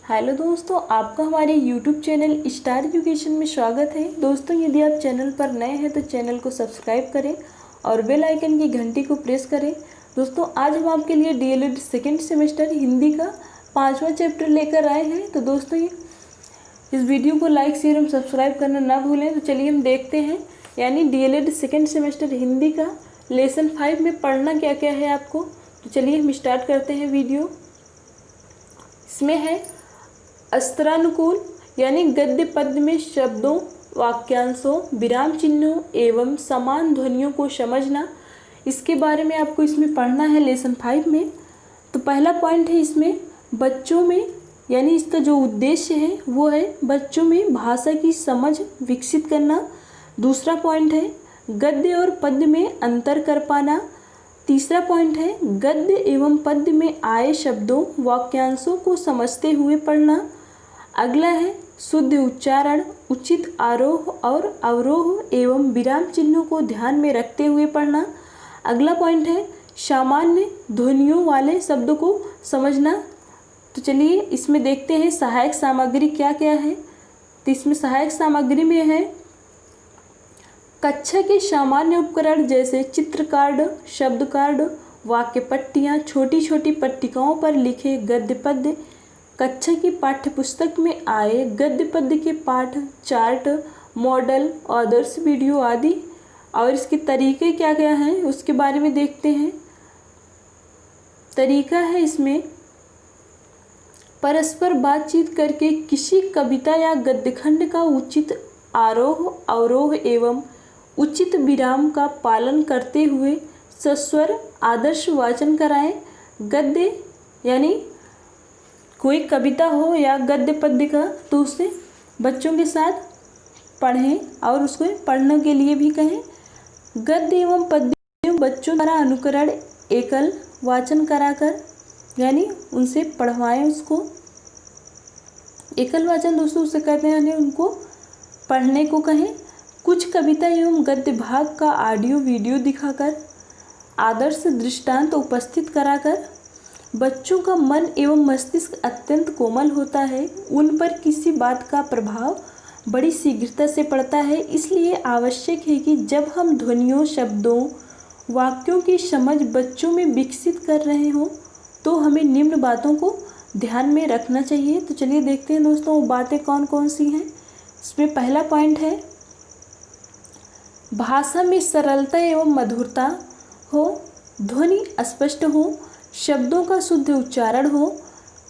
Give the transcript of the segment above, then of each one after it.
Hello दोस्तों, आपका हमारे YouTube चैनल स्टार एजुकेशन में स्वागत है। दोस्तों, यदि आप चैनल पर नए हैं तो चैनल को सब्सक्राइब करें और बेल आइकन की घंटी को प्रेस करें। दोस्तों, आज हम आपके लिए डीएलएड सेकेंड सेमेस्टर हिंदी का 5वां चैप्टर लेकर आए हैं। तो दोस्तों, इस वीडियो को लाइक शेयर एवं सब्सक्राइब करना ना भूलें। तो चलिए हम देखते हैं, यानी डीएलएड सेकेंड सेमेस्टर हिंदी का लेसन 5 में पढ़ना क्या क्या है आपको। तो चलिए हम स्टार्ट करते हैं वीडियो। इसमें है अस्त्रानुकूल, यानी गद्य पद्य में शब्दों, वाक्यांशों, विराम चिन्हों एवं समान ध्वनियों को समझना। इसके बारे में आपको इसमें पढ़ना है लेसन 5 में। तो पहला पॉइंट है इसमें बच्चों में, यानी इसका जो उद्देश्य है वो है बच्चों में भाषा की समझ विकसित करना। दूसरा पॉइंट है गद्य और पद्य में अंतर कर पाना। तीसरा पॉइंट है गद्य एवं पद्य में आए शब्दों, वाक्यांशों को समझते हुए पढ़ना। अगला है शुद्ध उच्चारण, उचित आरोह और अवरोह एवं विराम चिन्हों को ध्यान में रखते हुए पढ़ना। अगला पॉइंट है सामान्य ध्वनियों वाले शब्दों को समझना। तो चलिए इसमें देखते हैं सहायक सामग्री क्या क्या है। तो इसमें सहायक सामग्री में है कक्षा के सामान्य उपकरण जैसे चित्र कार्ड, शब्द कार्ड, वाक्य पट्टियाँ, छोटी छोटी पट्टिकाओं पर लिखे गद्य पद्य, कक्षा की पाठ्यपुस्तक में आए गद्य पद्य के पाठ, चार्ट, मॉडल, आदर्श वीडियो आदि। और इसके तरीके क्या क्या हैं उसके बारे में देखते हैं। तरीका है इसमें परस्पर बातचीत करके किसी कविता या गद्यखंड का उचित आरोह अवरोह एवं उचित विराम का पालन करते हुए सस्वर आदर्श वाचन कराएं। गद्य यानी कोई कविता हो या गद्य पद्य का, तो उसे बच्चों के साथ पढ़ें और उसको पढ़ने के लिए भी कहें। गद्य एवं पद्य बच्चों द्वारा अनुकरण एकल वाचन कराकर, यानी उनसे पढ़वाएं उसको। एकल वाचन दोस्तों उसे कहते हैं, यानी उनको पढ़ने को कहें। कुछ कविता एवं गद्य भाग का ऑडियो वीडियो दिखाकर आदर्श दृष्टांत उपस्थित कराकर। बच्चों का मन एवं मस्तिष्क अत्यंत कोमल होता है, उन पर किसी बात का प्रभाव बड़ी शीघ्रता से पड़ता है। इसलिए आवश्यक है कि जब हम ध्वनियों, शब्दों, वाक्यों की समझ बच्चों में विकसित कर रहे हों तो हमें निम्न बातों को ध्यान में रखना चाहिए। तो चलिए देखते हैं दोस्तों वो बातें कौन कौन सी हैं। इसमें पहला पॉइंट है भाषा में सरलता एवं मधुरता हो, ध्वनि स्पष्ट हो, शब्दों का शुद्ध उच्चारण हो,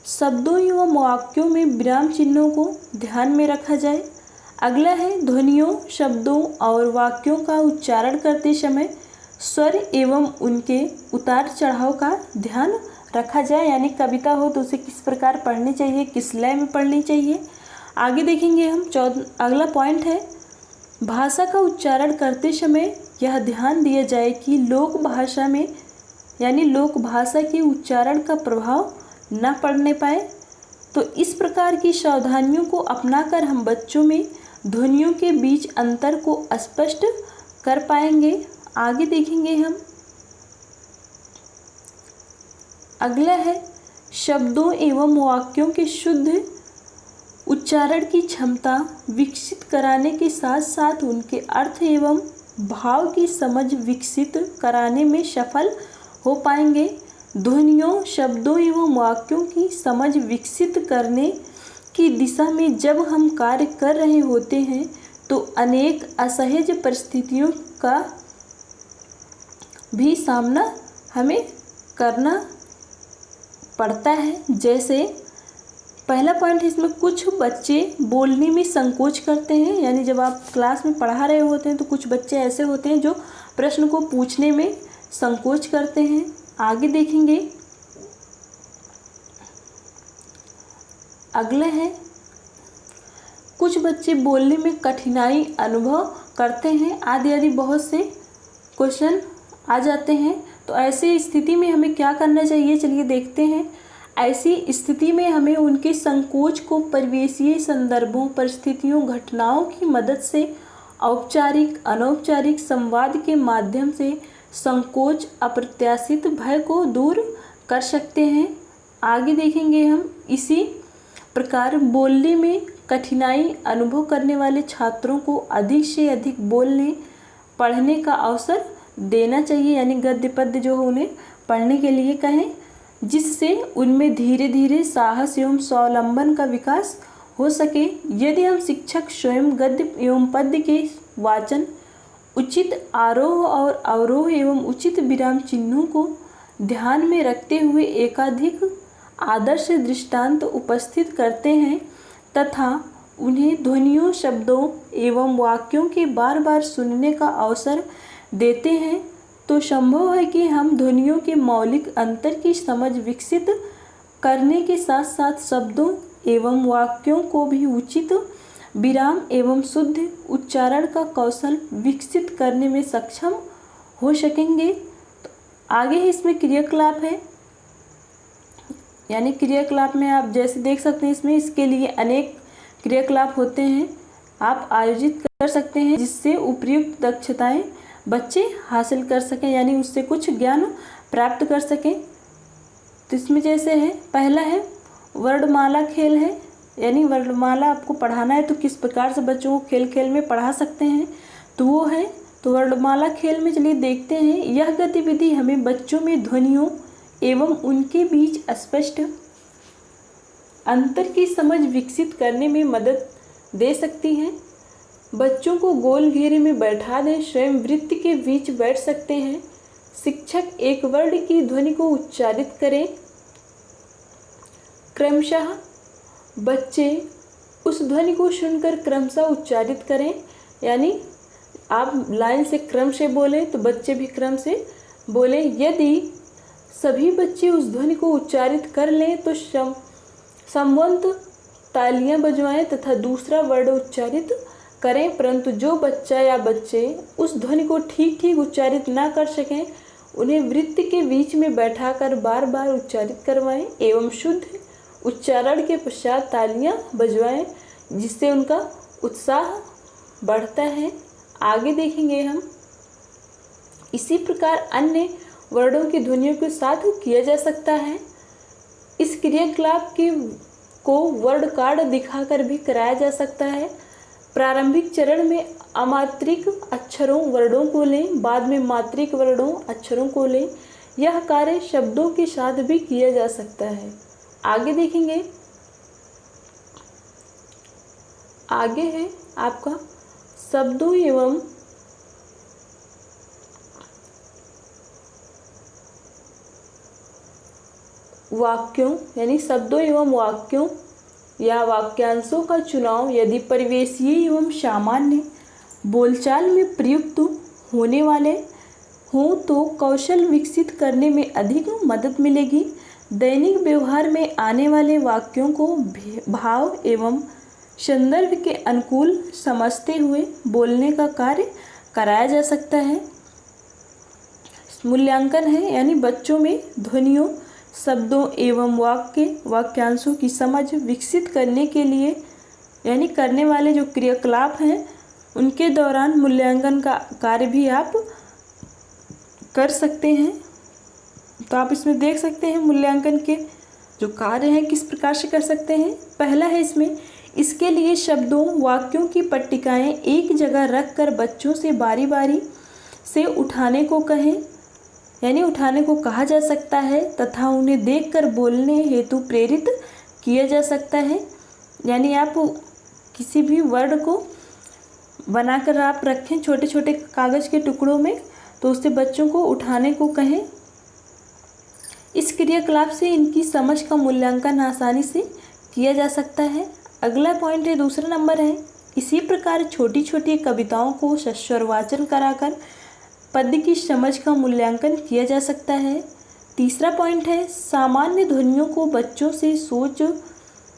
शब्दों एवं वाक्यों में विराम चिन्हों को ध्यान में रखा जाए। अगला है ध्वनियों, शब्दों और वाक्यों का उच्चारण करते समय स्वर एवं उनके उतार चढ़ाव का ध्यान रखा जाए। यानी कविता हो तो उसे किस प्रकार पढ़नी चाहिए, किस लय में पढ़नी चाहिए। आगे देखेंगे हम। अगला पॉइंट है भाषा का उच्चारण करते समय यह ध्यान दिया जाए कि लोक भाषा में, यानी लोक भाषा के उच्चारण का प्रभाव न पड़ने पाए। तो इस प्रकार की सावधानियों को अपनाकर हम बच्चों में ध्वनियों के बीच अंतर को स्पष्ट कर पाएंगे। आगे देखेंगे हम। अगला है शब्दों एवं वाक्यों के शुद्ध उच्चारण की क्षमता विकसित कराने के साथ साथ उनके अर्थ एवं भाव की समझ विकसित कराने में सफल हो पाएंगे। ध्वनियों, शब्दों एवं वाक्यों की समझ विकसित करने की दिशा में जब हम कार्य कर रहे होते हैं तो अनेक असहज परिस्थितियों का भी सामना हमें करना पड़ता है। जैसे पहला पॉइंट है इसमें कुछ बच्चे बोलने में संकोच करते हैं, यानी जब आप क्लास में पढ़ा रहे होते हैं तो कुछ बच्चे ऐसे होते हैं जो प्रश्न को पूछने में संकोच करते हैं। आगे देखेंगे। अगला है कुछ बच्चे बोलने में कठिनाई अनुभव करते हैं, आदि आदि बहुत से क्वेश्चन आ जाते हैं। तो ऐसी स्थिति में हमें क्या करना चाहिए, चलिए देखते हैं। ऐसी स्थिति में हमें उनके संकोच को परिवेशीय संदर्भों, परिस्थितियों, घटनाओं की मदद से औपचारिक अनौपचारिक संवाद के माध्यम से संकोच, अप्रत्याशित भय को दूर कर सकते हैं। आगे देखेंगे हम। इसी प्रकार बोलने में कठिनाई अनुभव करने वाले छात्रों को अधिक से अधिक बोलने पढ़ने का अवसर देना चाहिए, यानी गद्य पद्य जो उन्हें पढ़ने के लिए कहें, जिससे उनमें धीरे धीरे साहस एवं स्वावलंबन का विकास हो सके। यदि हम शिक्षक स्वयं गद्य एवं पद्य के वाचन, उचित आरोह और अवरोह एवं उचित विराम चिन्हों को ध्यान में रखते हुए एकाधिक आदर्श दृष्टांत उपस्थित करते हैं तथा उन्हें ध्वनियों, शब्दों एवं वाक्यों के बार बार सुनने का अवसर देते हैं, तो संभव है कि हम ध्वनियों के मौलिक अंतर की समझ विकसित करने के साथ साथ शब्दों एवं वाक्यों को भी उचित विराम एवं शुद्ध उच्चारण का कौशल विकसित करने में सक्षम हो सकेंगे। तो आगे ही इसमें क्रियाकलाप है, यानी क्रियाकलाप में आप जैसे देख सकते हैं इसमें इसके लिए अनेक क्रियाकलाप होते हैं, आप आयोजित कर सकते हैं जिससे उपयुक्त दक्षताएं बच्चे हासिल कर सकें, यानी उससे कुछ ज्ञान प्राप्त कर सकें। तो इसमें जैसे है, पहला है वर्णमाला खेल है, यानी वर्णमाला आपको पढ़ाना है तो किस प्रकार से बच्चों को खेल खेल में पढ़ा सकते हैं, तो वो है। तो वर्णमाला खेल में चलिए देखते हैं, यह गतिविधि हमें बच्चों में ध्वनियों एवं उनके बीच स्पष्ट अंतर की समझ विकसित करने में मदद दे सकती है। बच्चों को गोल घेरे में बैठा दें, स्वयं वृत्त के बीच बैठ सकते हैं। शिक्षक एक वर्ण की ध्वनि को उच्चारित करें, क्रमशः बच्चे उस ध्वनि को सुनकर क्रमशः उच्चारित करें, यानी आप लाइन से क्रम से बोलें तो बच्चे भी क्रम से बोलें। यदि सभी बच्चे उस ध्वनि को उच्चारित कर लें तो संबंध तालियां बजवाएं तथा दूसरा वर्ड उच्चारित करें, परंतु जो बच्चा या बच्चे उस ध्वनि को ठीक ठीक उच्चारित ना कर सकें उन्हें वृत्त के बीच में बैठाकर बार बार उच्चारित करवाएं एवं शुद्ध उच्चारण के पश्चात तालियां बजवाएं, जिससे उनका उत्साह बढ़ता है। आगे देखेंगे हम, इसी प्रकार अन्य वर्णों की ध्वनियों के साथ किया जा सकता है। इस क्रियाकलाप को वर्ण कार्ड दिखाकर भी कराया जा सकता है। प्रारंभिक चरण में अमात्रिक अक्षरों वर्णों को लें, बाद में मात्रिक वर्णों अक्षरों को लें। यह कार्य शब्दों के साथ भी किया जा सकता है। आगे देखेंगे, आगे है आपका शब्दों एवं वाक्यों, यानी शब्दों एवं वाक्यों या वाक्यांशों का चुनाव यदि परिवेशीय एवं सामान्य बोलचाल में प्रयुक्त होने वाले हों तो कौशल विकसित करने में अधिक मदद मिलेगी। दैनिक व्यवहार में आने वाले वाक्यों को भाव एवं संदर्भ के अनुकूल समझते हुए बोलने का कार्य कराया जा सकता है। मूल्यांकन है, यानी बच्चों में ध्वनियों, शब्दों एवं वाक्यांशों की समझ विकसित करने के लिए, यानी करने वाले जो क्रियाकलाप हैं उनके दौरान मूल्यांकन का कार्य भी आप कर सकते हैं। तो आप इसमें देख सकते हैं मूल्यांकन के जो कार्य हैं किस प्रकार से कर सकते हैं। पहला है इसमें, इसके लिए शब्दों वाक्यों की पट्टिकाएं एक जगह रखकर बच्चों से बारी बारी से उठाने को कहें, यानी उठाने को कहा जा सकता है तथा उन्हें देखकर बोलने हेतु प्रेरित किया जा सकता है। यानी आप किसी भी वर्ड को बनाकर आप रखें छोटे छोटे कागज़ के टुकड़ों में, तो उससे बच्चों को उठाने को कहें। इस क्रियाकलाप से इनकी समझ का मूल्यांकन आसानी से किया जा सकता है। अगला पॉइंट है, दूसरा नंबर है, इसी प्रकार छोटी छोटी कविताओं को सस्वर वाचन कराकर पद्य की समझ का मूल्यांकन किया जा सकता है। तीसरा पॉइंट है, सामान्य ध्वनियों को बच्चों से सोच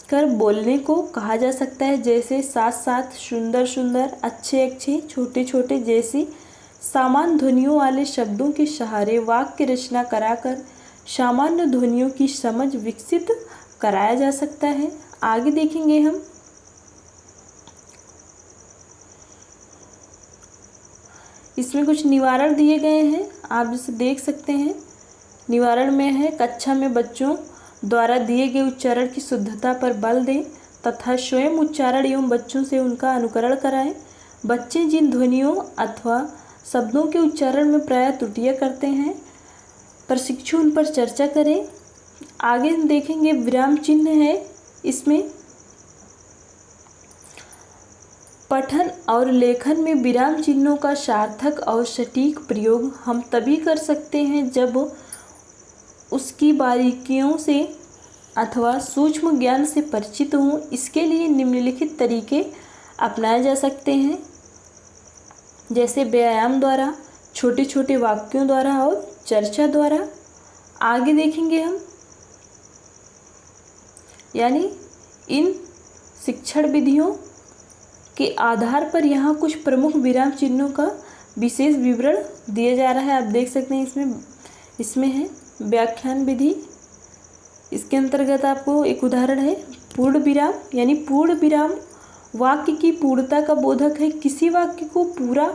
कर बोलने को कहा जा सकता है, जैसे साथ साथ, सुंदर सुंदर, अच्छे अच्छे, छोटे छोटे जैसी सामान्य ध्वनियों वाले शब्दों के सहारे वाक्य रचना कराकर सामान्य ध्वनियों की समझ विकसित कराया जा सकता है। आगे देखेंगे हम, इसमें कुछ निवारण दिए गए हैं, आप जैसे देख सकते हैं। निवारण में है, कक्षा में बच्चों द्वारा दिए गए उच्चारण की शुद्धता पर बल दें तथा स्वयं उच्चारण एवं बच्चों से उनका अनुकरण कराएं। बच्चे जिन ध्वनियों अथवा शब्दों के उच्चारण में प्रायः त्रुटियां करते हैं, प्रशिक्षु उन पर चर्चा करें। आगे हम देखेंगे विराम चिन्ह है इसमें। पठन और लेखन में विराम चिन्हों का सार्थक और सटीक प्रयोग हम तभी कर सकते हैं जब उसकी बारीकियों से अथवा सूक्ष्म ज्ञान से परिचित हों। इसके लिए निम्नलिखित तरीके अपनाए जा सकते हैं, जैसे व्यायाम द्वारा, छोटे छोटे वाक्यों द्वारा और चर्चा द्वारा। आगे देखेंगे हम, यानी इन शिक्षण विधियों के आधार पर यहाँ कुछ प्रमुख विराम चिन्हों का विशेष विवरण दिया जा रहा है। आप देख सकते हैं इसमें है व्याख्यान विधि। इसके अंतर्गत आपको एक उदाहरण है पूर्ण विराम, यानी पूर्ण विराम वाक्य की पूर्णता का बोधक है। किसी वाक्य को पूरा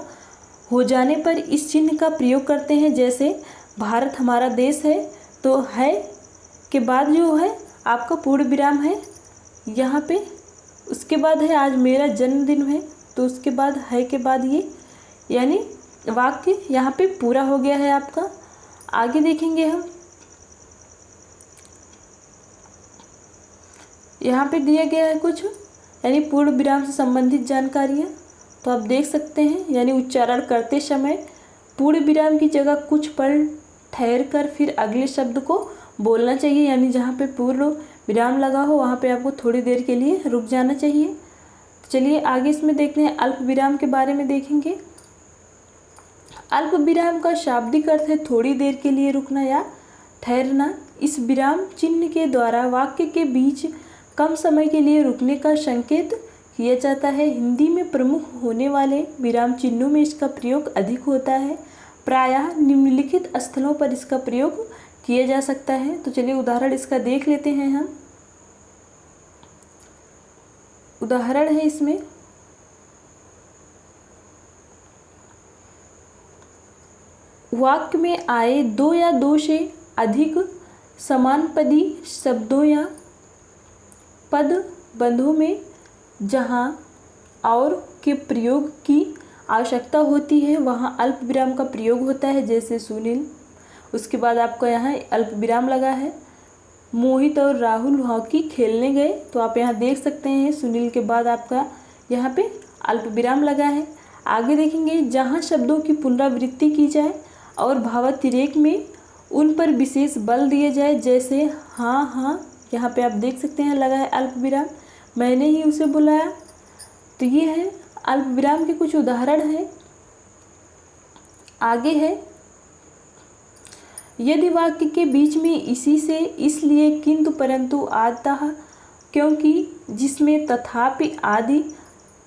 हो जाने पर इस चिन्ह का प्रयोग करते हैं, जैसे भारत हमारा देश है, तो है के बाद जो है आपका पूर्ण विराम है यहाँ पे। उसके बाद है आज मेरा जन्मदिन है, तो उसके बाद है के बाद ये, यानी वाक्य यहाँ पे पूरा हो गया है आपका। आगे देखेंगे हम, यहाँ पे दिया गया है कुछ, यानी पूर्ण विराम से संबंधित जानकारियाँ। तो आप देख सकते हैं, यानी उच्चारण करते समय पूर्ण विराम की जगह कुछ पल ठहर कर फिर अगले शब्द को बोलना चाहिए, यानी जहाँ पे पूर्ण विराम लगा हो वहाँ पे आपको थोड़ी देर के लिए रुक जाना चाहिए। तो चलिए आगे इसमें देखते हैं, अल्प विराम के बारे में देखेंगे। अल्प विराम का शाब्दिक अर्थ है थोड़ी देर के लिए रुकना या ठहरना। इस विराम चिन्ह के द्वारा वाक्य के बीच कम समय के लिए रुकने का संकेत किया जाता है। हिंदी में प्रमुख होने वाले विराम चिन्हों में इसका प्रयोग अधिक होता है। प्रायः निम्नलिखित स्थलों पर इसका प्रयोग किया जा सकता है। तो चलिए उदाहरण इसका देख लेते हैं हम। उदाहरण है इसमें, वाक्य में आए दो या दो से अधिक समानपदी शब्दों या पद बंधों में जहाँ और के प्रयोग की आवश्यकता होती है वहाँ अल्प विराम का प्रयोग होता है, जैसे सुनील। उसके बाद आपका यहाँ अल्प विराम लगा है, मोहित और राहुल हॉकी खेलने गए, तो आप यहाँ देख सकते हैं सुनील के बाद आपका यहाँ पे अल्प विराम लगा है। आगे देखेंगे, जहाँ शब्दों की पुनरावृत्ति की जाए और भावातिरेक में उन पर विशेष बल दिया जाए, जैसे हाँ हाँ, यहाँ पे आप देख सकते हैं लगा है अल्प विराम, मैंने ही उसे बुलाया। तो ये है अल्प विराम के कुछ उदाहरण हैं। आगे है, यदि वाक्य के बीच में इसी से, इसलिए, किंतु, परंतु, अतः, क्योंकि, जिसमें तथापि आदि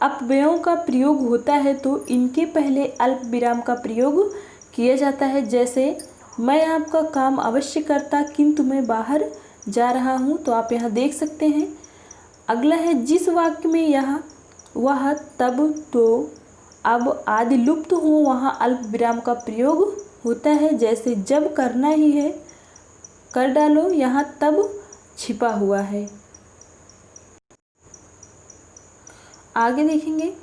अपव्ययों का प्रयोग होता है तो इनके पहले अल्प विराम का प्रयोग किया जाता है, जैसे मैं आपका काम अवश्य करता किंतु मैं बाहर जा रहा हूँ। तो आप यहाँ देख सकते हैं। अगला है, जिस वाक्य में यह, वह, तब, तो, अब आदि लुप्त हो वहाँ अल्प विराम का प्रयोग होता है, जैसे जब करना ही है कर डालो, यहाँ तब छिपा हुआ है। आगे देखेंगे,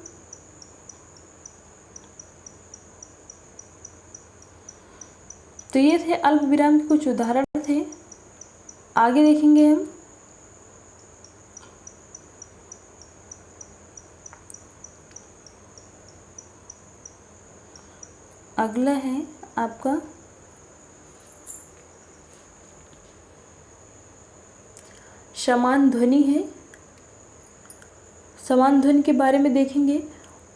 तो ये थे अल्प विराम के कुछ उदाहरण थे। आगे देखेंगे हम, अगला है आपका समान ध्वनि है। समान ध्वनि के बारे में देखेंगे।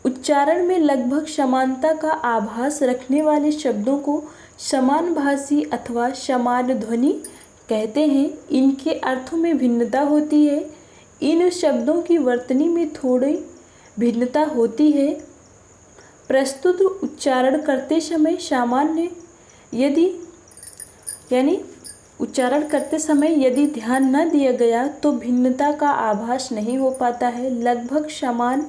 उच्चारण में लगभग समानता का आभास रखने वाले शब्दों को समानभाषी अथवा समान ध्वनि कहते हैं। इनके अर्थों में भिन्नता होती है। इन शब्दों की वर्तनी में थोड़ी भिन्नता होती है। प्रस्तुत उच्चारण करते समय सामान्य यदि ध्यान न दिया गया तो भिन्नता का आभास नहीं हो पाता है। लगभग समान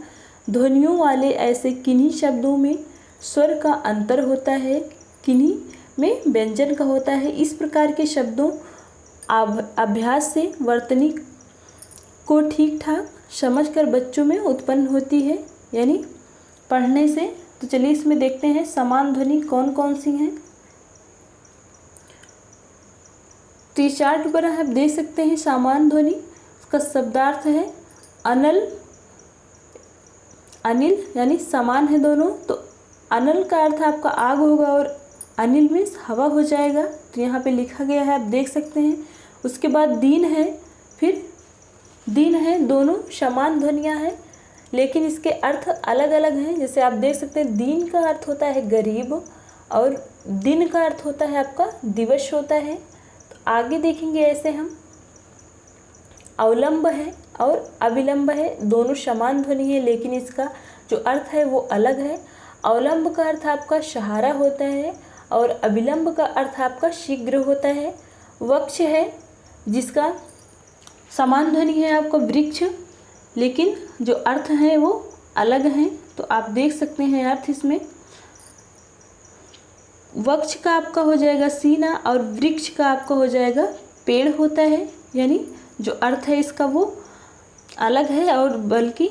ध्वनियों वाले ऐसे किन्हीं शब्दों में स्वर का अंतर होता है, किन्हीं में व्यंजन का होता है। इस प्रकार के शब्दों अभ्यास से वर्तनी को ठीक ठाक समझकर बच्चों में उत्पन्न होती है, यानी पढ़ने से। तो चलिए इसमें देखते हैं समान ध्वनि कौन कौन सी हैं। तो ये चार्ट पर आप देख सकते हैं समान ध्वनि, इसका शब्दार्थ है अनल, अनिल, यानी समान है दोनों। तो अनल का अर्थ आपका आग होगा और अनिल में हवा हो जाएगा। तो यहाँ पे लिखा गया है, आप देख सकते हैं। उसके बाद दीन है, फिर दिन है, दोनों समान ध्वनियाँ हैं लेकिन इसके अर्थ अलग अलग हैं। जैसे आप देख सकते हैं दीन का अर्थ होता है गरीब और दिन का अर्थ होता है आपका दिवस होता है। तो आगे देखेंगे ऐसे हम, अवलंब है और अविलंब है, दोनों समान ध्वनि है लेकिन इसका जो अर्थ है वो अलग है। अवलंब का अर्थ आपका सहारा होता है और अविलंब का अर्थ आपका शीघ्र होता है। वृक्ष है जिसका समान ध्वनि है आपका वृक्ष, लेकिन जो अर्थ हैं वो अलग हैं। तो आप देख सकते हैं अर्थ इसमें, वृक्ष का आपका हो जाएगा सीना और वृक्ष का आपका हो जाएगा पेड़ होता है, यानी जो अर्थ है इसका वो अलग है और बल्कि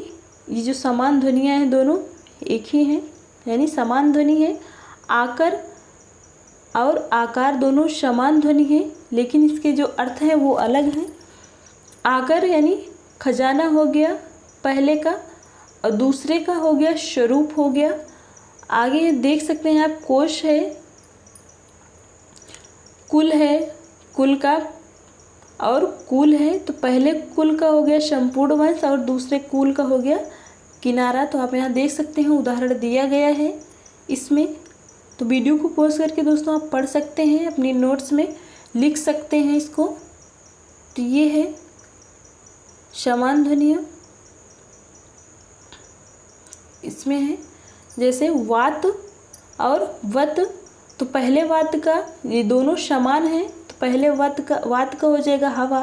ये जो समान ध्वनियाँ हैं दोनों एक ही हैं, यानी समान ध्वनि है। आकर और आकार दोनों समान ध्वनि है लेकिन इसके जो अर्थ हैं वो अलग हैं। आकर यानी खजाना हो गया पहले का और दूसरे का हो गया स्वरूप हो गया। आगे देख सकते हैं आप कोश है, कुल है, कुल का और कुल है। तो पहले कुल का हो गया संपूर्ण वंश और दूसरे कुल का हो गया किनारा। तो आप यहाँ देख सकते हैं उदाहरण दिया गया है इसमें। तो वीडियो को पॉज करके दोस्तों आप पढ़ सकते हैं, अपनी नोट्स में लिख सकते हैं इसको। तो ये है समान ध्वनियाँ इसमें है, जैसे वात और वत। तो पहले वात का, ये दोनों समान हैं, तो पहले वात का हो जाएगा हवा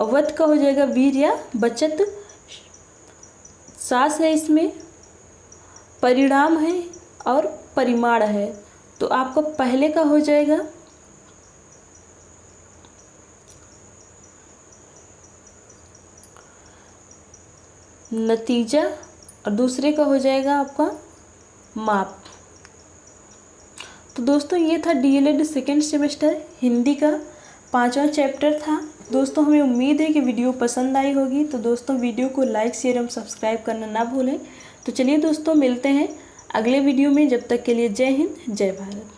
और वत का हो जाएगा वीर या बचत। सांस है इसमें, परिणाम है और परिमाण है। तो आपका पहले का हो जाएगा नतीजा और दूसरे का हो जाएगा आपका माप। तो दोस्तों ये था डीएलएड सेकेंड सेमेस्टर हिंदी का 5वां चैप्टर था। दोस्तों हमें उम्मीद है कि वीडियो पसंद आई होगी। तो दोस्तों वीडियो को लाइक शेयर एवं सब्सक्राइब करना ना भूलें। तो चलिए दोस्तों मिलते हैं अगले वीडियो में, जब तक के लिए जय हिंद जय भारत।